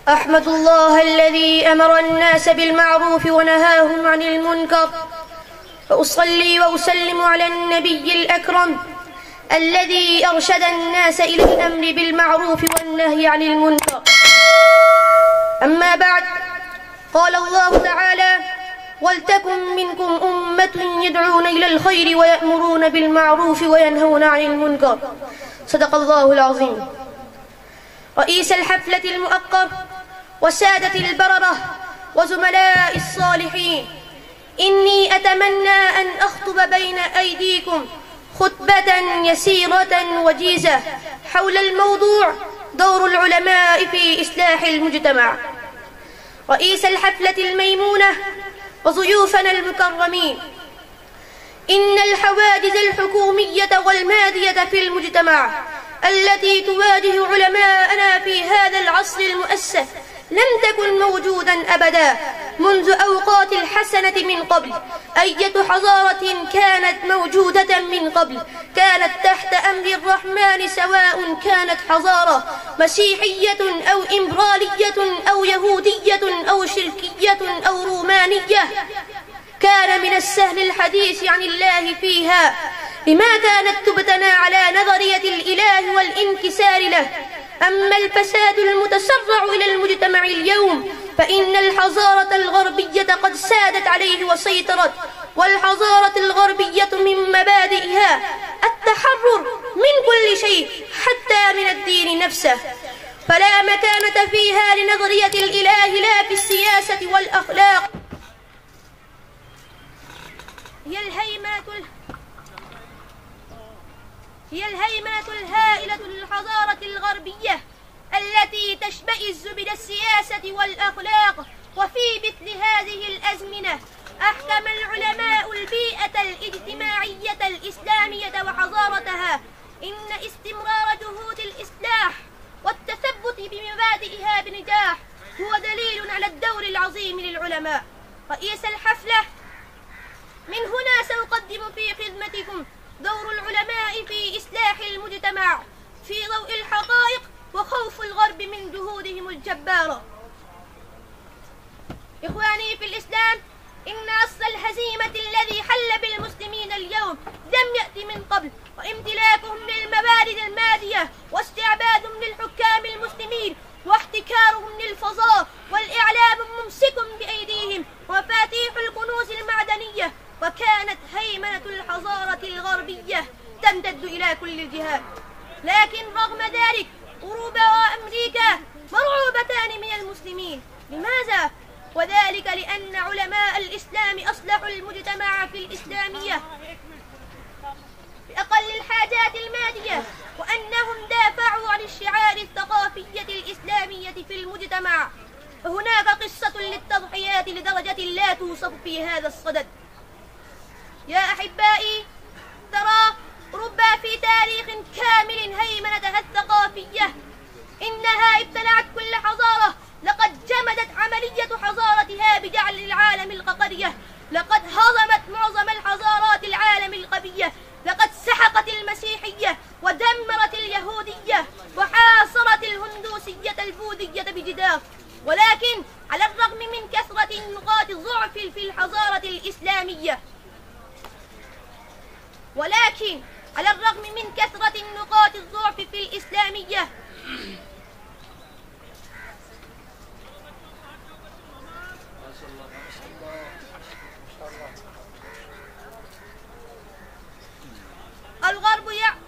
أحمد الله الذي أمر الناس بالمعروف ونهاهم عن المنكر، وأصلي وأسلم على النبي الأكرم الذي أرشد الناس إلى الأمر بالمعروف والنهي عن المنكر. أما بعد، قال الله تعالى: ولتكن منكم أمة يدعون إلى الخير ويأمرون بالمعروف وينهون عن المنكر. صدق الله العظيم. رئيس الحفلة المؤقر وسادة البررة وزملاء الصالحين، إني أتمنى أن أخطب بين أيديكم خطبة يسيرة وجيزة حول الموضوع دور العلماء في إصلاح المجتمع. رئيس الحفلة الميمونة وضيوفنا المكرمين، إن الحواجز الحكومية والمادية في المجتمع التي تواجه علماءنا في هذا العصر المؤسف لم تكن موجودا أبدا منذ أوقات الحسنة من قبل. أية حضارة كانت موجودة من قبل كانت تحت أمر الرحمن، سواء كانت حضارة مسيحية أو إمبرالية أو يهودية أو شركية أو رومانية، كان من السهل الحديث عن الله فيها، لما كانت تبتنى على نظرية الإله والانكسار له. أما الفساد المتسرع إلى المجتمع اليوم فإن الحضارة الغربية قد سادت عليه وسيطرت، والحضارة الغربية من مبادئها التحرر من كل شيء حتى من الدين نفسه، فلا مكانة فيها لنظرية الإله لا في السياسة والأخلاق. هي الهيمنة الهائلة للحضارة الغربية التي تشمئز من السياسة والأخلاق. وفي مثل هذه الأزمنة أحكم العلماء البيئة الاجتماعية الإسلامية وحضارتها. إن استمرار جهود الإصلاح والتثبت بمبادئها بنجاح هو دليل على الدور العظيم للعلماء. رئيس الحفلة، من هنا سأقدم في خدمتكم دور العلماء في إصلاح المجتمع في ضوء الحقائق وخوف الغرب من جهودهم الجبارة. إخواني في الإسلام، إن أصل الهزيمة الذي حل بالمسلمين اليوم لم يأتي من قبل، وامتلاكهم للموارد المادية واستعبادهم للحكام المسلمين واحتكارهم للفضاء والإعلام ممسك بأيديهم ومفاتيح الكنوز المعدنية، وكانت هيمنة الحضارة الغربية تمتد إلى كل الجهات. لكن رغم ذلك أوروبا وأمريكا مرعوبتان من المسلمين. لماذا؟ وذلك لأن علماء الإسلام أصلحوا المجتمع في الإسلامية بأقل الحاجات المادية، وأنهم دافعوا عن الشعار الثقافية الإسلامية في المجتمع. هناك قصة للتضحيات لدرجة لا توصف في هذا الصدد. يا أحبائي، ترى أوروبا في تاريخ كامل هيمنتها الثقافية إنها ابتلعت كل حضارة. لقد جمدت عملية حضارتها بجعل العالم الققرية، لقد هضمت معظم الحضارات العالم القبية، لقد سحقت المسيحية ودمرت اليهودية وحاصرت الهندوسية البوذية بجدار. ولكن على الرغم من كثرة نقاط الضعف في الحضارة الإسلامية،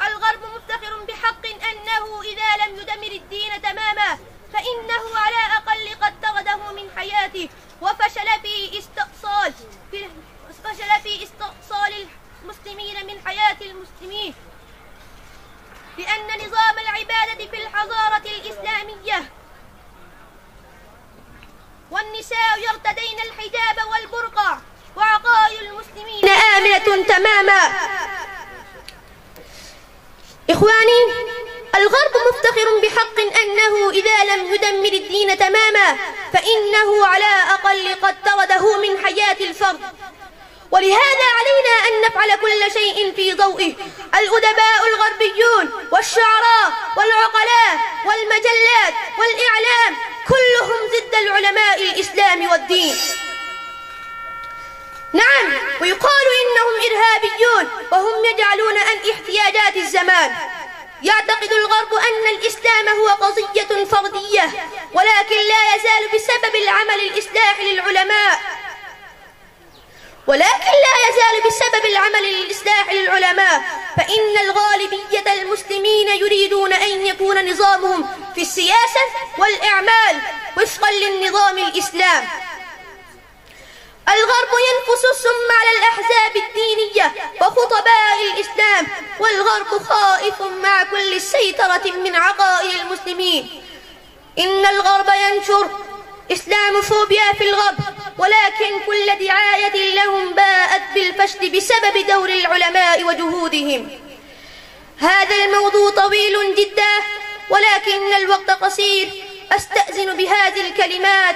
الغرب مفتخر بحق أنه إذا لم يدمر الدين تماما فإنه على أقل قد طرده من حياته، وفشل في استئصال المسلمين من حياة المسلمين، لأن نظام العبادة في الحضارة الإسلامية والنساء يرتدين الحجاب والبرقع وعقائد المسلمين آمنة تماما. إخواني، الغرب مفتخر بحق أنه إذا لم يدمر الدين تماما فإنه على أقل قد طرده من حياة الفرد، ولهذا علينا أن نفعل كل شيء في ضوئه. الأدباء الغربيون والشعراء والعقلاء والمجلات والإعلام كلهم ضد العلماء الإسلام والدين. نعم، ويقال إنهم إرهابيون وهم يجعلون عن احتياجات الزمان. يعتقد الغرب أن الإسلام هو قضية فردية، ولكن لا يزال بسبب العمل الإصلاحي للعلماء فإن الغالبية المسلمين يريدون أن يكون نظامهم في السياسة والإعمال وفقا للنظام الإسلام. الغرب ينقص السم على الأحزاب الدينية وخطباء الإسلام، والغرب خائف مع كل السيطرة من عقائد المسلمين. إن الغرب ينشر إسلاموفوبيا في الغرب، ولكن كل دعاية لهم باءت بالفشل بسبب دور العلماء وجهودهم. هذا الموضوع طويل جدا ولكن الوقت قصير. أستأذن بهذه الكلمات.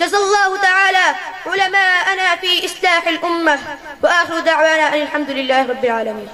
جزا الله تعالى علماءنا في إصلاح الأمة، وآخر دعوانا أن الحمد لله رب العالمين.